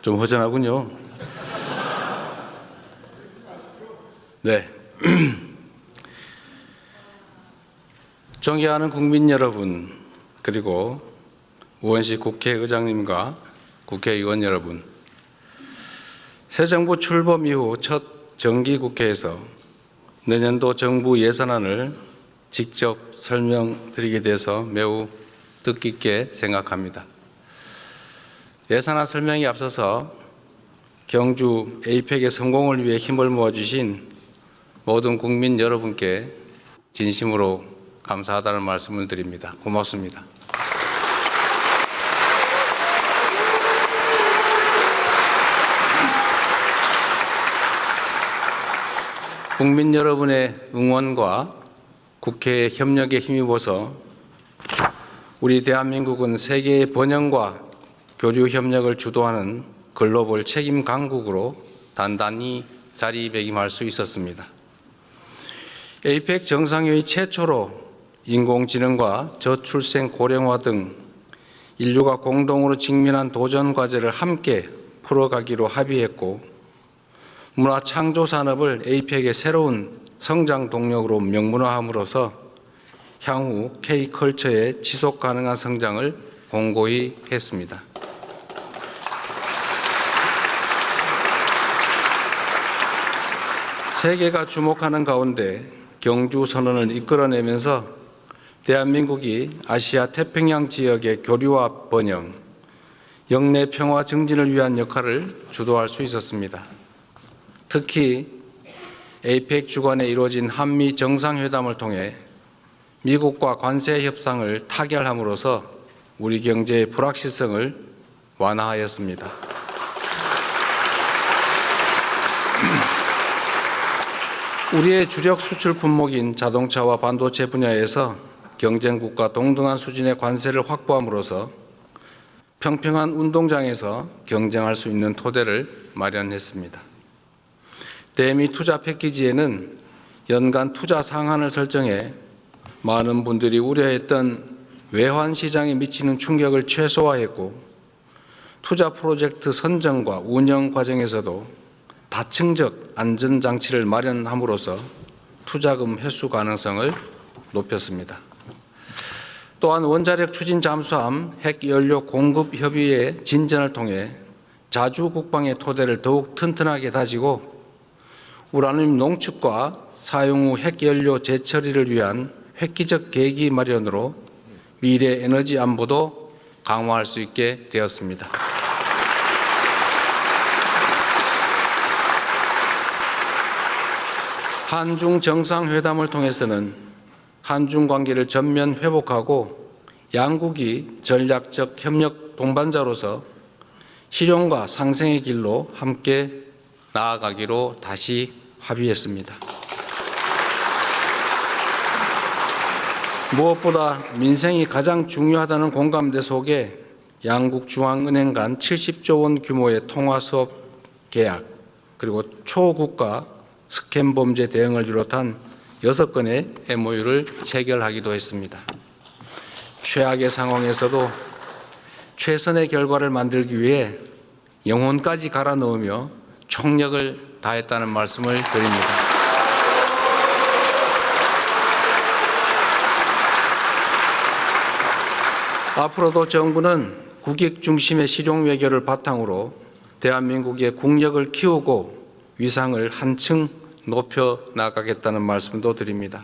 좀 허전하군요. 네. 존경하는 국민 여러분, 그리고 우원식 국회의장님과 국회의원 여러분, 새 정부 출범 이후 첫 정기국회에서 내년도 정부 예산안을 직접 설명드리게 돼서 매우 뜻깊게 생각합니다. 예산안 설명에 앞서서 경주 에이펙의 성공을 위해 힘을 모아주신 모든 국민 여러분께 진심으로 감사하다는 말씀을 드립니다. 고맙습니다. 국민 여러분의 응원과 국회의 협력에 힘입어서 우리 대한민국은 세계의 번영과 교류 협력을 주도하는 글로벌 책임 강국으로 단단히 자리매김할 수 있었습니다. 에이펙 정상회의 최초로 인공지능과 저출생 고령화 등 인류가 공동으로 직면한 도전 과제를 함께 풀어가기로 합의했고, 문화 창조 산업을 에이펙의 새로운 성장 동력으로 명문화함으로써 향후 K컬처의 지속 가능한 성장을 공고히 했습니다. 세계가 주목하는 가운데 경주 선언을 이끌어내면서 대한민국이 아시아 태평양 지역의 교류와 번영, 영내 평화 증진을 위한 역할을 주도할 수 있었습니다. 특히 에이펙 주관에 이루어진 한미 정상회담을 통해 미국과 관세 협상을 타결함으로써 우리 경제의 불확실성을 완화하였습니다. 우리의 주력 수출 품목인 자동차와 반도체 분야에서 경쟁국과 동등한 수준의 관세를 확보함으로써 평평한 운동장에서 경쟁할 수 있는 토대를 마련했습니다. 대미 투자 패키지에는 연간 투자 상한을 설정해 많은 분들이 우려했던 외환 시장에 미치는 충격을 최소화했고, 투자 프로젝트 선정과 운영 과정에서도 다층적 안전장치를 마련함으로써 투자금 회수 가능성을 높였습니다. 또한 원자력 추진 잠수함 핵연료 공급 협의의 진전을 통해 자주 국방의 토대를 더욱 튼튼하게 다지고, 우라늄 농축과 사용 후 핵연료 재처리를 위한 획기적 계기 마련으로 미래 에너지 안보도 강화할 수 있게 되었습니다. 한중 정상회담을 통해서는 한중 관계를 전면 회복하고 양국이 전략적 협력 동반자로서 실용과 상생의 길로 함께 나아가기로 다시 합의했습니다. 무엇보다 민생이 가장 중요하다는 공감대 속에 양국 중앙은행 간 70조 원 규모의 통화수업 계약, 그리고 초국가 스캠 범죄 대응을 비롯한 6건의 MOU를 체결하기도 했습니다. 최악의 상황에서도 최선의 결과를 만들기 위해 영혼까지 갈아 넣으며 총력을 다했다는 말씀을 드립니다. 앞으로도 정부는 국익 중심의 실용 외교를 바탕으로 대한민국의 국력을 키우고 위상을 한층 높여 나가겠다는 말씀도 드립니다.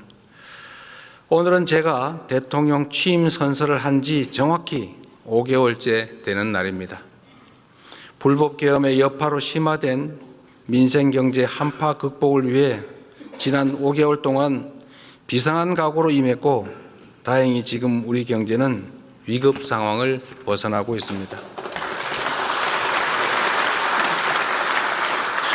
오늘은 제가 대통령 취임 선서를 한 지 정확히 5개월째 되는 날입니다. 불법 계엄의 여파로 심화된 민생경제 한파 극복을 위해 지난 5개월 동안 비상한 각오로 임했고, 다행히 지금 우리 경제는 위급 상황을 벗어나고 있습니다.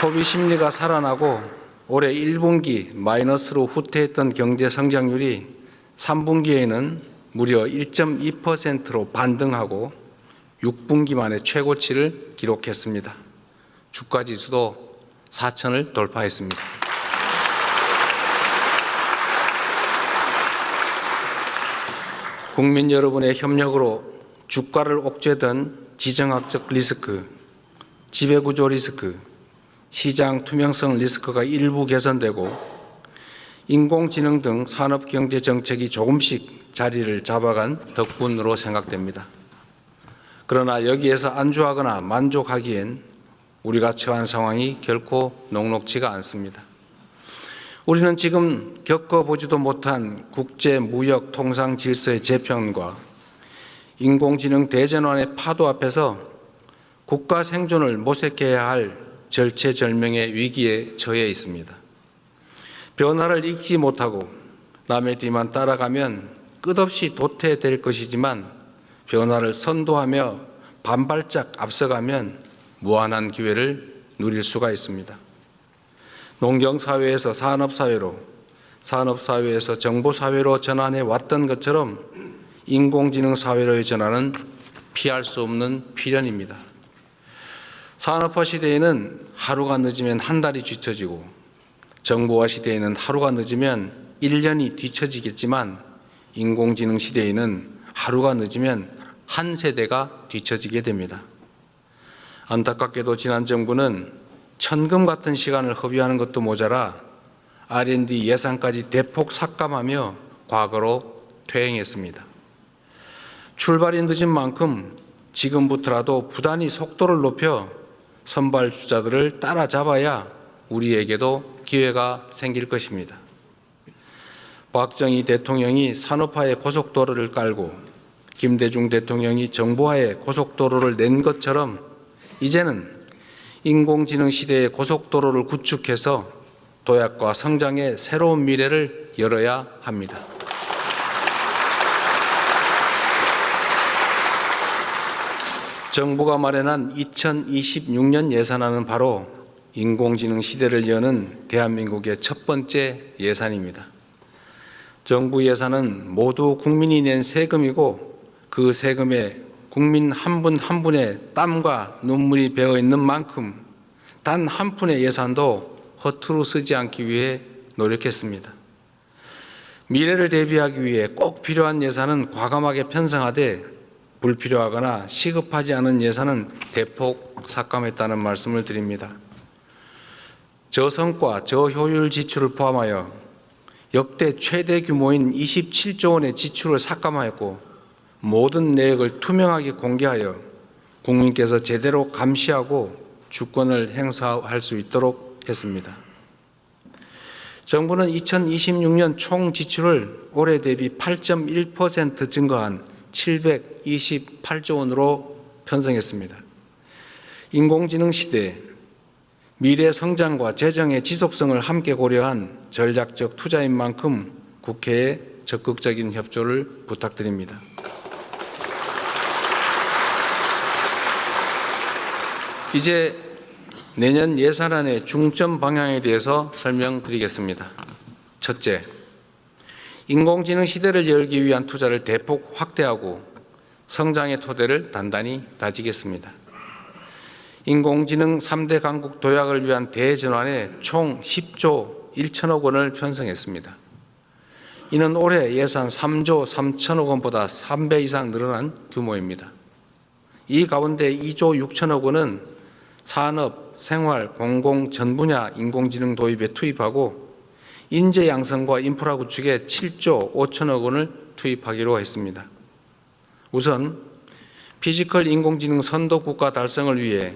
소비 심리가 살아나고 올해 1분기 마이너스로 후퇴했던 경제 성장률이 3분기에는 무려 1.2%로 반등하고 6분기 만에 최고치를 기록했습니다. 주가지수도 4,000을 돌파했습니다. 국민 여러분의 협력으로 주가를 옥죄던 지정학적 리스크, 지배구조 리스크, 시장 투명성 리스크가 일부 개선되고 인공지능 등 산업경제 정책이 조금씩 자리를 잡아간 덕분으로 생각됩니다. 그러나 여기에서 안주하거나 만족하기엔 우리가 처한 상황이 결코 녹록지가 않습니다. 우리는 지금 겪어보지도 못한 국제 무역 통상 질서의 재편과 인공지능 대전환의 파도 앞에서 국가 생존을 모색해야 할 절체절명의 위기에 처해 있습니다. 변화를 읽지 못하고 남의 뒤만 따라가면 끝없이 도태될 것이지만 변화를 선도하며 반발짝 앞서가면 무한한 기회를 누릴 수가 있습니다. 농경사회에서 산업사회로, 산업사회에서 정보사회로 전환해 왔던 것처럼 인공지능 사회로의 전환은 피할 수 없는 필연입니다. 산업화 시대에는 하루가 늦으면 한 달이 뒤처지고 정보화 시대에는 하루가 늦으면 1년이 뒤처지겠지만 인공지능 시대에는 하루가 늦으면 한 세대가 뒤처지게 됩니다. 안타깝게도 지난 정부는 천금 같은 시간을 허비하는 것도 모자라 R&D 예산까지 대폭 삭감하며 과거로 퇴행했습니다. 출발이 늦은 만큼 지금부터라도 부단히 속도를 높여 선발주자들을 따라잡아야 우리에게도 기회가 생길 것입니다. 박정희 대통령이 산업화의 고속도로를 깔고 김대중 대통령이 정보화의 고속도로를 낸 것처럼 이제는 인공지능 시대의 고속도로를 구축해서 도약과 성장의 새로운 미래를 열어야 합니다. 정부가 마련한 2026년 예산안은 바로 인공지능 시대를 여는 대한민국의 첫 번째 예산입니다. 정부 예산은 모두 국민이 낸 세금이고 그 세금에 국민 한 분 한 분의 땀과 눈물이 배어 있는 만큼 단 한 푼의 예산도 허투루 쓰지 않기 위해 노력했습니다. 미래를 대비하기 위해 꼭 필요한 예산은 과감하게 편성하되 불필요하거나 시급하지 않은 예산은 대폭 삭감했다는 말씀을 드립니다. 저성과 저효율 지출을 포함하여 역대 최대 규모인 27조 원의 지출을 삭감하였고 모든 내역을 투명하게 공개하여 국민께서 제대로 감시하고 주권을 행사할 수 있도록 했습니다. 정부는 2026년 총 지출을 올해 대비 8.1% 증가한 728조 원으로 편성했습니다. 인공지능 시대, 미래 성장과 재정의 지속성을 함께 고려한 전략적 투자인 만큼 국회에 적극적인 협조를 부탁드립니다. 이제 내년 예산안의 중점 방향에 대해서 설명드리겠습니다. 첫째, 인공지능 시대를 열기 위한 투자를 대폭 확대하고 성장의 토대를 단단히 다지겠습니다. 인공지능 3대 강국 도약을 위한 대전환에 총 10조 1천억 원을 편성했습니다. 이는 올해 예산 3조 3천억 원보다 3배 이상 늘어난 규모입니다. 이 가운데 2조 6천억 원은 산업, 생활, 공공 전 분야 인공지능 도입에 투입하고 인재 양성과 인프라 구축에 7조 5천억 원을 투입하기로 했습니다. 우선 피지컬 인공지능 선도 국가 달성을 위해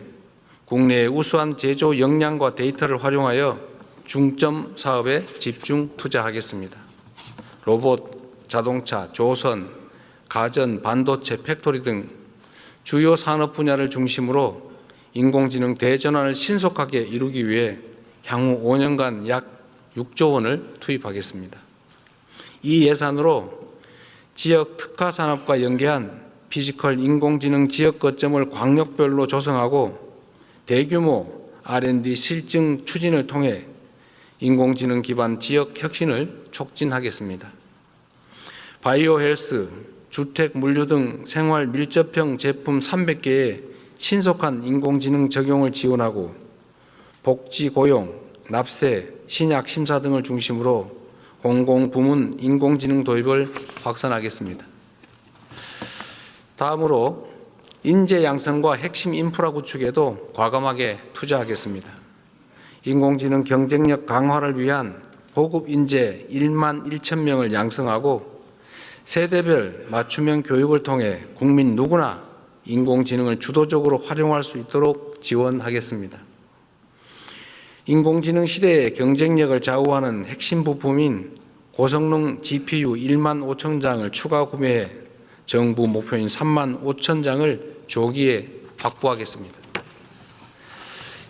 국내의 우수한 제조 역량과 데이터를 활용하여 중점 사업에 집중 투자하겠습니다. 로봇, 자동차, 조선, 가전, 반도체, 팩토리 등 주요 산업 분야를 중심으로 인공지능 대전환을 신속하게 이루기 위해 향후 5년간 약 6조 원을 투입하겠습니다. 이 예산으로 지역 특화 산업과 연계한 피지컬 인공지능 지역 거점을 광역별로 조성하고 대규모 R&D 실증 추진을 통해 인공지능 기반 지역 혁신을 촉진하겠습니다. 바이오 헬스, 주택 물류 등 생활 밀접형 제품 300개의 신속한 인공지능 적용을 지원하고 복지 고용, 납세, 신약 심사 등을 중심으로 공공부문 인공지능 도입을 확산하겠습니다. 다음으로 인재 양성과 핵심 인프라 구축에도 과감하게 투자하겠습니다. 인공지능 경쟁력 강화를 위한 고급 인재 1만 1천 명을 양성하고 세대별 맞춤형 교육을 통해 국민 누구나 인공지능을 주도적으로 활용할 수 있도록 지원하겠습니다. 인공지능 시대의 경쟁력을 좌우하는 핵심 부품인 고성능 GPU 1만 5천 장을 추가 구매해 정부 목표인 3만 5천 장을 조기에 확보하겠습니다.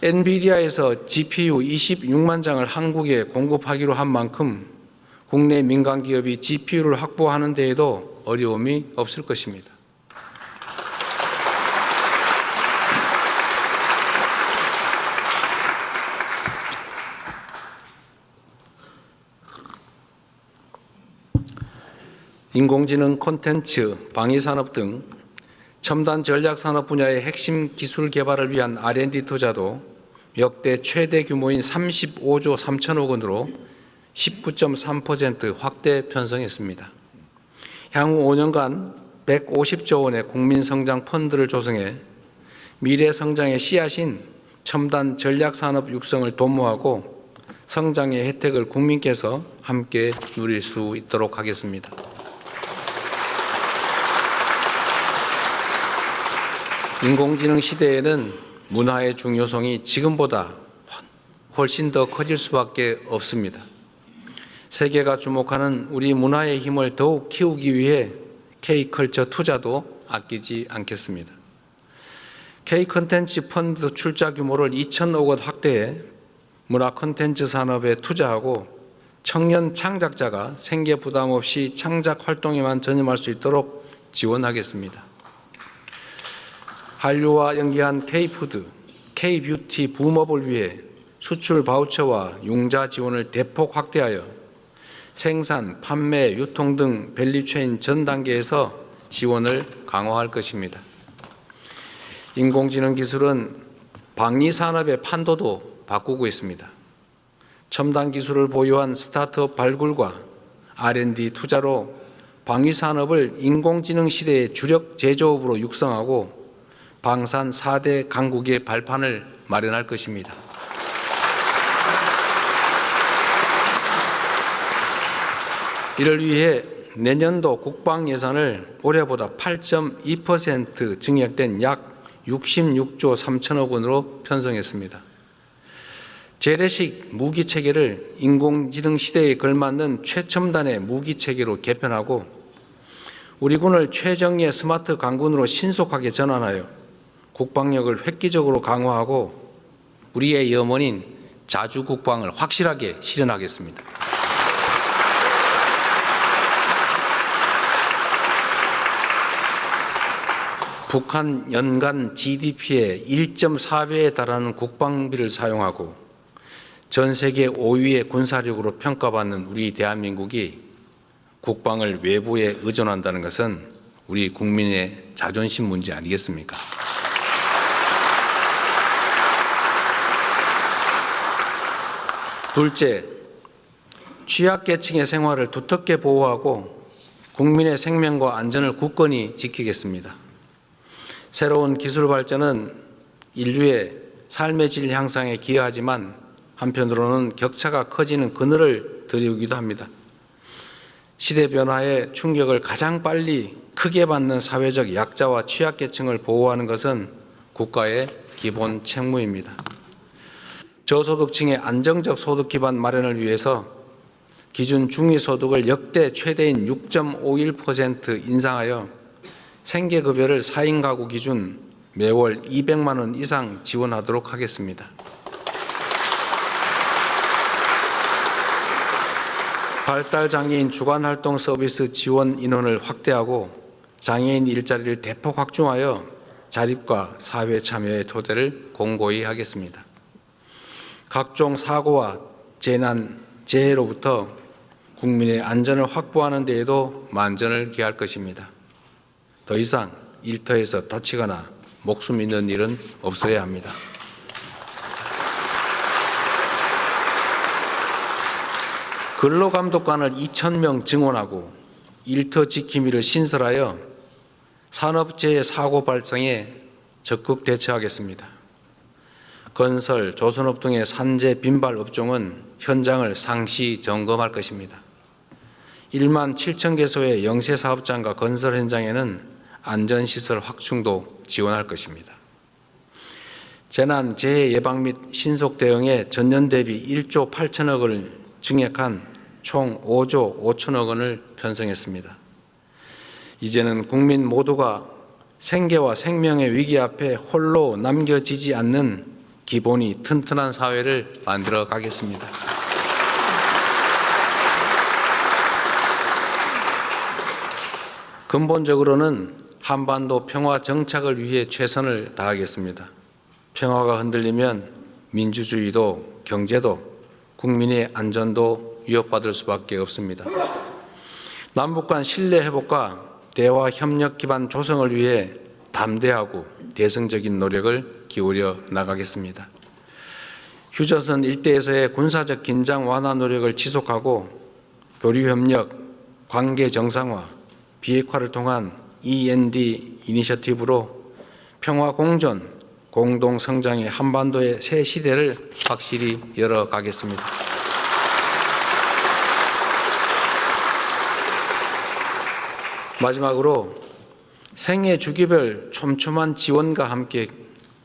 엔비디아에서 GPU 26만 장을 한국에 공급하기로 한 만큼 국내 민간 기업이 GPU를 확보하는 데에도 어려움이 없을 것입니다. 인공지능 콘텐츠, 방위산업 등 첨단 전략산업 분야의 핵심 기술 개발을 위한 R&D 투자도 역대 최대 규모인 35조 3천억 원으로 19.3% 확대 편성했습니다. 향후 5년간 150조 원의 국민성장 펀드를 조성해 미래 성장의 씨앗인 첨단 전략산업 육성을 도모하고 성장의 혜택을 국민께서 함께 누릴 수 있도록 하겠습니다. 인공지능 시대에는 문화의 중요성이 지금보다 훨씬 더 커질 수밖에 없습니다. 세계가 주목하는 우리 문화의 힘을 더욱 키우기 위해 K컬처 투자도 아끼지 않겠습니다. K콘텐츠 펀드 출자 규모를 2천억 원 확대해 문화 콘텐츠 산업에 투자하고 청년 창작자가 생계 부담 없이 창작 활동에만 전념할 수 있도록 지원하겠습니다. 한류와 연계한 K푸드, K뷰티 붐업을 위해 수출 바우처와 융자 지원을 대폭 확대하여 생산, 판매, 유통 등 밸류체인 전 단계에서 지원을 강화할 것입니다. 인공지능 기술은 방위산업의 판도도 바꾸고 있습니다. 첨단 기술을 보유한 스타트업 발굴과 R&D 투자로 방위산업을 인공지능 시대의 주력 제조업으로 육성하고 방산 4대 강국의 발판을 마련할 것입니다. 이를 위해 내년도 국방 예산을 올해보다 8.2% 증액된 약 66조 3천억 원으로 편성했습니다. 재래식 무기 체계를 인공지능 시대에 걸맞는 최첨단의 무기 체계로 개편하고 우리 군을 최정예 스마트 강군으로 신속하게 전환하여 국방력을 획기적으로 강화하고 우리의 염원인 자주 국방을 확실하게 실현하겠습니다. 북한 연간 GDP의 1.4배에 달하는 국방비를 사용하고 전 세계 5위의 군사력으로 평가받는 우리 대한민국이 국방을 외부에 의존한다는 것은 우리 국민의 자존심 문제 아니겠습니까? 둘째, 취약계층의 생활을 두텁게 보호하고 국민의 생명과 안전을 굳건히 지키겠습니다. 새로운 기술 발전은 인류의 삶의 질 향상에 기여하지만 한편으로는 격차가 커지는 그늘을 드리우기도 합니다. 시대 변화의 충격을 가장 빨리 크게 받는 사회적 약자와 취약계층을 보호하는 것은 국가의 기본 책무입니다. 저소득층의 안정적 소득 기반 마련을 위해서 기준 중위소득을 역대 최대인 6.51% 인상하여 생계급여를 4인 가구 기준 매월 200만 원 이상 지원하도록 하겠습니다. 발달장애인 주간활동 서비스 지원 인원을 확대하고 장애인 일자리를 대폭 확충하여 자립과 사회 참여의 토대를 공고히 하겠습니다. 각종 사고와 재난, 재해로부터 국민의 안전을 확보하는 데에도 만전을 기할 것입니다. 더 이상 일터에서 다치거나 목숨 잃는 일은 없어야 합니다. 근로감독관을 2,000명 증원하고 일터 지킴이를 신설하여 산업재해 사고 발생에 적극 대처하겠습니다. 건설, 조선업 등의 산재 빈발 업종은 현장을 상시 점검할 것입니다. 1만 7천 개소의 영세 사업장과 건설 현장에는 안전시설 확충도 지원할 것입니다. 재난, 재해 예방 및 신속 대응에 전년 대비 1조 8천억 원을 증액한 총 5조 5천억 원을 편성했습니다. 이제는 국민 모두가 생계와 생명의 위기 앞에 홀로 남겨지지 않는 기본이 튼튼한 사회를 만들어 가겠습니다. 근본적으로는 한반도 평화 정착을 위해 최선을 다하겠습니다. 평화가 흔들리면 민주주의도 경제도 국민의 안전도 위협받을 수밖에 없습니다. 남북 간 신뢰 회복과 대화 협력 기반 조성을 위해 담대하고 대승적인 노력을 기울여 나가겠습니다. 휴전선 일대에서의 군사적 긴장 완화 노력을 지속하고 교류 협력, 관계 정상화, 비핵화를 통한 END 이니셔티브로 평화 공존, 공동 성장의 한반도의 새 시대를 확실히 열어가겠습니다. 마지막으로 생애 주기별 촘촘한 지원과 함께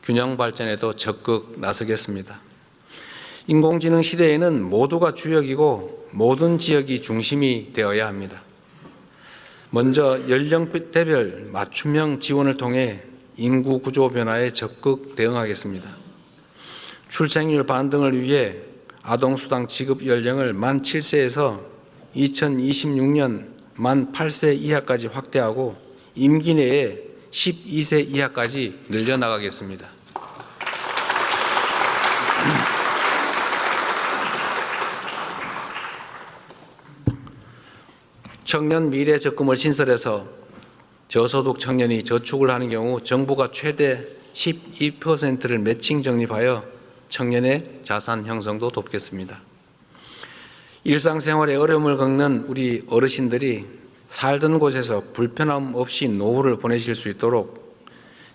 균형 발전에도 적극 나서겠습니다. 인공지능 시대에는 모두가 주역이고 모든 지역이 중심이 되어야 합니다. 먼저 연령대별 맞춤형 지원을 통해 인구 구조 변화에 적극 대응하겠습니다. 출생률 반등을 위해 아동수당 지급 연령을 만 7세에서 2026년 만 8세 이하까지 확대하고 임기 내에 12세 이하까지 늘려나가겠습니다. 청년 미래 적금을 신설해서 저소득 청년이 저축을 하는 경우 정부가 최대 12%를 매칭 적립하여 청년의 자산 형성도 돕겠습니다. 일상생활에 어려움을 겪는 우리 어르신들이 살던 곳에서 불편함 없이 노후를 보내실 수 있도록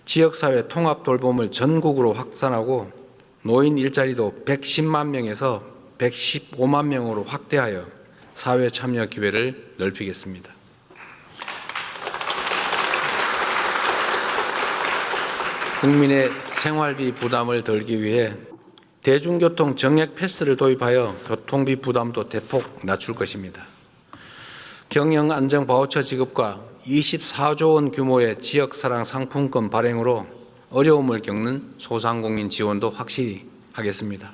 지역사회 통합 돌봄을 전국으로 확산하고 노인 일자리도 110만 명에서 115만 명으로 확대하여 사회 참여 기회를 넓히겠습니다. 국민의 생활비 부담을 덜기 위해 대중교통 정액 패스를 도입하여 교통비 부담도 대폭 낮출 것입니다. 경영 안정 바우처 지급과 24조 원 규모의 지역사랑 상품권 발행으로 어려움을 겪는 소상공인 지원도 확실히 하겠습니다.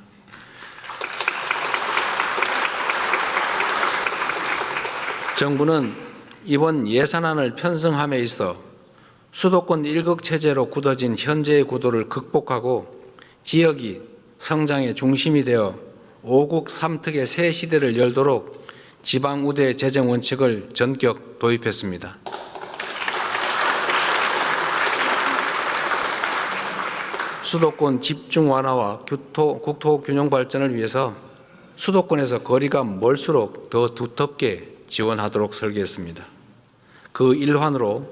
정부는 이번 예산안을 편성함에 있어 수도권 1극 체제로 굳어진 현재의 구도를 극복하고 지역이 성장의 중심이 되어 5국 3특의 새 시대를 열도록 지방우대 재정 원칙을 전격 도입했습니다. 수도권 집중 완화와 국토 균형 발전을 위해서 수도권에서 거리가 멀수록 더 두텁게 지원하도록 설계했습니다. 그 일환으로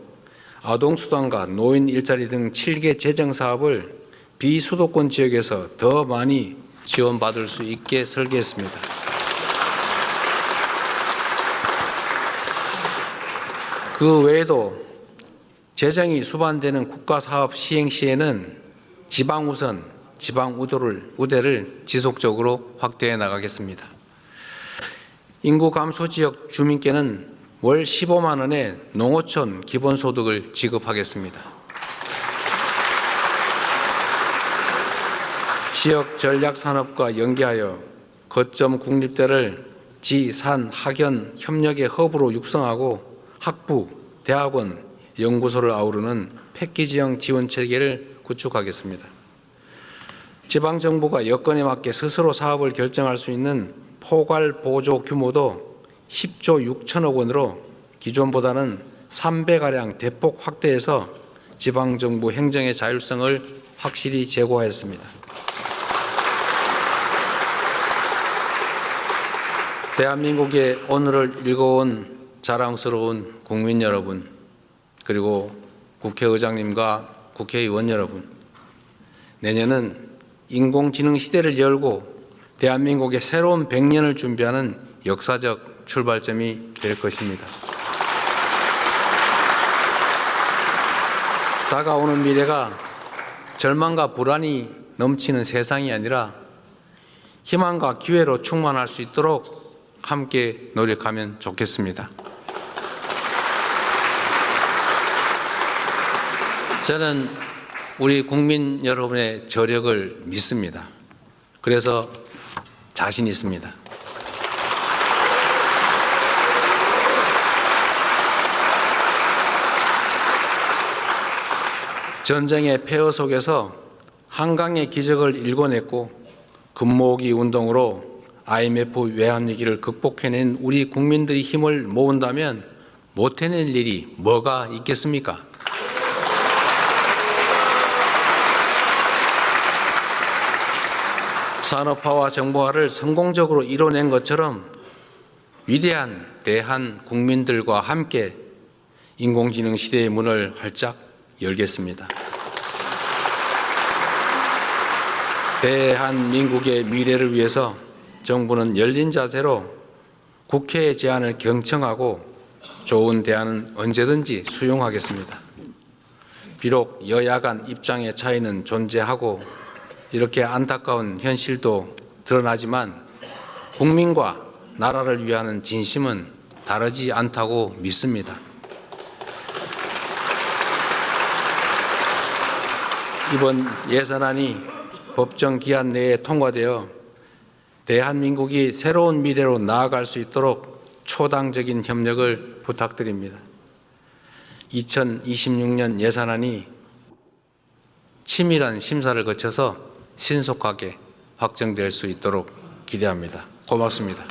아동수당과 노인 일자리 등 7개 재정 사업을 비수도권 지역에서 더 많이 지원받을 수 있게 설계했습니다. 그 외에도 재정이 수반되는 국가사업 시행 시에는 지방우선, 지방우대를 지속적으로 확대해 나가겠습니다. 인구 감소 지역 주민께는 월 15만 원의 농어촌 기본소득을 지급하겠습니다. 지역 전략산업과 연계하여 거점 국립대를 지, 산, 학연 협력의 허브로 육성하고 학부, 대학원, 연구소를 아우르는 패키지형 지원체계를 구축하겠습니다. 지방정부가 여건에 맞게 스스로 사업을 결정할 수 있는 포괄 보조 규모도 10조 6천억 원으로 기존보다는 3배가량 대폭 확대해서 지방정부 행정의 자율성을 확실히 제고하였습니다. 대한민국의 오늘을 읽어온 자랑스러운 국민 여러분, 그리고 국회의장님과 국회의원 여러분, 내년은 인공지능 시대를 열고 대한민국의 새로운 100년을 준비하는 역사적 출발점이 될 것입니다. 다가오는 미래가 절망과 불안이 넘치는 세상이 아니라 희망과 기회로 충만할 수 있도록 함께 노력하면 좋겠습니다. 저는 우리 국민 여러분의 저력을 믿습니다. 그래서 자신 있습니다. 전쟁의 폐허 속에서 한강의 기적을 일궈냈고 금모으기 운동으로 IMF 외환위기를 극복해낸 우리 국민들이 힘을 모은다면 못해낼 일이 뭐가 있겠습니까? 산업화와 정보화를 성공적으로 이뤄낸 것처럼 위대한 대한 국민들과 함께 인공지능 시대의 문을 활짝 열겠습니다. 대한민국의 미래를 위해서 정부는 열린 자세로 국회의 제안을 경청하고 좋은 대안은 언제든지 수용하겠습니다. 비록 여야 간 입장의 차이는 존재하고 이렇게 안타까운 현실도 드러나지만 국민과 나라를 위하는 진심은 다르지 않다고 믿습니다. 이번 예산안이 법정 기한 내에 통과되어 대한민국이 새로운 미래로 나아갈 수 있도록 초당적인 협력을 부탁드립니다. 2026년 예산안이 치밀한 심사를 거쳐서 신속하게 확정될 수 있도록 기대합니다. 고맙습니다.